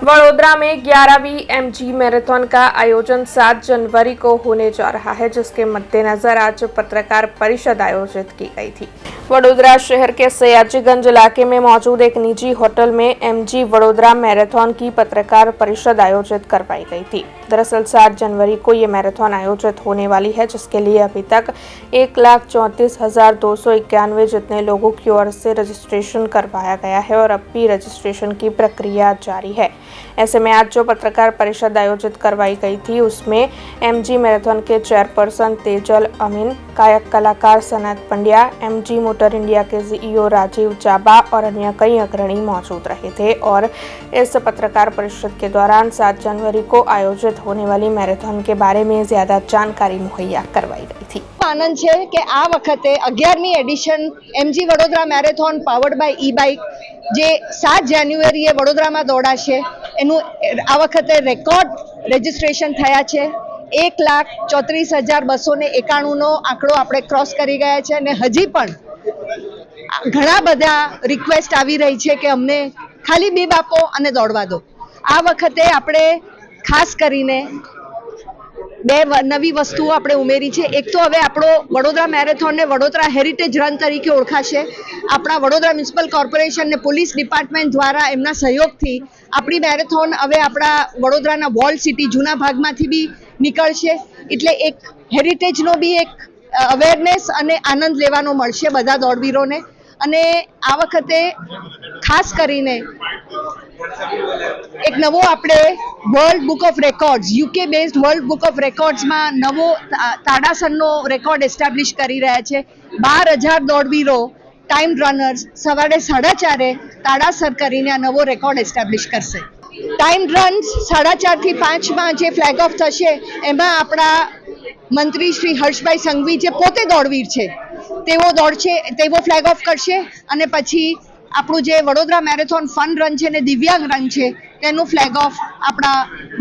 वडोदरा में 11वीं MG marathon का आयोजन 7 जनवरी को होने जा रहा है, जिसके मद्देनजर आज पत्रकार परिषद आयोजित की गई थी। वडोदरा शहर के सयाजीगंज इलाके में मौजूद एक निजी होटल में एमजी वडोदरा मैराथन की पत्रकार परिषद आयोजित करवाई गई थी। दरअसल 7 जनवरी को ये मैराथन आयोजित होने वाली है, जिसके लिए अभी तक 1,34,291 जितने लोगों की ओर से रजिस्ट्रेशन करवाया गया है और अब भी रजिस्ट्रेशन की प्रक्रिया जारी है। ऐसे में आज जो पत्रकार परिषद आयोजित करवाई गई थी, उसमें एमजी मैराथन के चेयरपर्सन तेजल अमीन, कायक कलाकार Sanat Pandya, MG Motor India के सीईओ राजीव चाबा और अन्य कई अग्रणी मौजूद रहे थे। और इस पत्रकार परिषद के दौरान 7 जनवरी को आयोजित होने वाली मैराथन के बारे में ज्यादा जानकारी मुहैया करवाई गई थी। आनंद है कि आ वखते 11મી edition MG Vadodara marathon powered by e bike जे 7 जान्युआरीए वडोदरा में दौड़ाशे एनु आ वखते रेकॉर्ड रजिस्ट्रेशन थया छे। 1,34,291 નો આંકડો આપણે ક્રોસ કરી ગયા છે અને હજી પણ ઘણા બધા રિક્વેસ્ટ આવી રહી છે કે અમને ખાલી બીબ આપો અને દોડવા દો। આ વખતે આપણે ખાસ કરીને બે નવી વસ્તુઓ આપણે ઉમેરી છે। એક તો હવે આપણો વડોદરા મેરેથોન ને વડોદરા હેરિટેજ રન તરીકે ઓળખાશે। આપણા વડોદરા મ્યુનિસિપલ કોર્પોરેશન ને પોલીસ ડિપાર્ટમેન્ટ દ્વારા એમના સહયોગથી આપણી મેરેથોન હવે આપણા વડોદરાના વોલ્ડ સિટી જૂના ભાગમાંથી બી નીકળશે। એટલે એક હેરિટેજનો બી એક અવેરનેસ અને આનંદ લેવાનો મળશે બધા દોડવીરોને। અને આ વખતે ખાસ કરીને એક નવો આપણે world book of records UK based world book of રેકોર્ડ્સમાં નવો તાડાસરનો રેકોર્ડ એસ્ટાબ્લિશ કરી રહ્યા છે। 12,000 દોડવીરો ટાઈમ રનર્સ સવારે 4:30 તાડાસર કરીને આ નવો રેકોર્ડ એસ્ટાબ્લિશ કરશે। ટાઈમ રન્સ 4:30 થી 5માં જે ફ્લેગ ઓફ થશે એમાં આપણા મંત્રી શ્રી હર્ષભાઈ સંઘવી જે પોતે દોડવીર છે તેવો દોડશે, તેવો ફ્લેગ ઓફ કરશે અને પછી આપણું જે વડોદરા મેરેથોન ફન રન છે ને દિવ્યાંગ રન છે તેનું ફ્લેગ ઓફ આપણા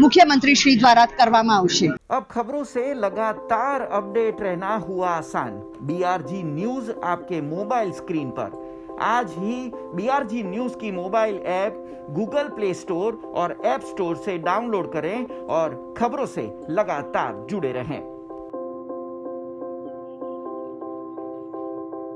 મુખ્યમંત્રી શ્રી દ્વારા કરવામાં આવશે। अब खबरों से लगातार अपडेट रहना हुआ आसान। बीआरजी न्यूज आपके मोबाइल स्क्रीन पर। आज ही बीआरजी न्यूज की mobile app Google play store और ऐप स्टोर से डाउनलोड करें और खबरों से लगातार जुड़े रहें।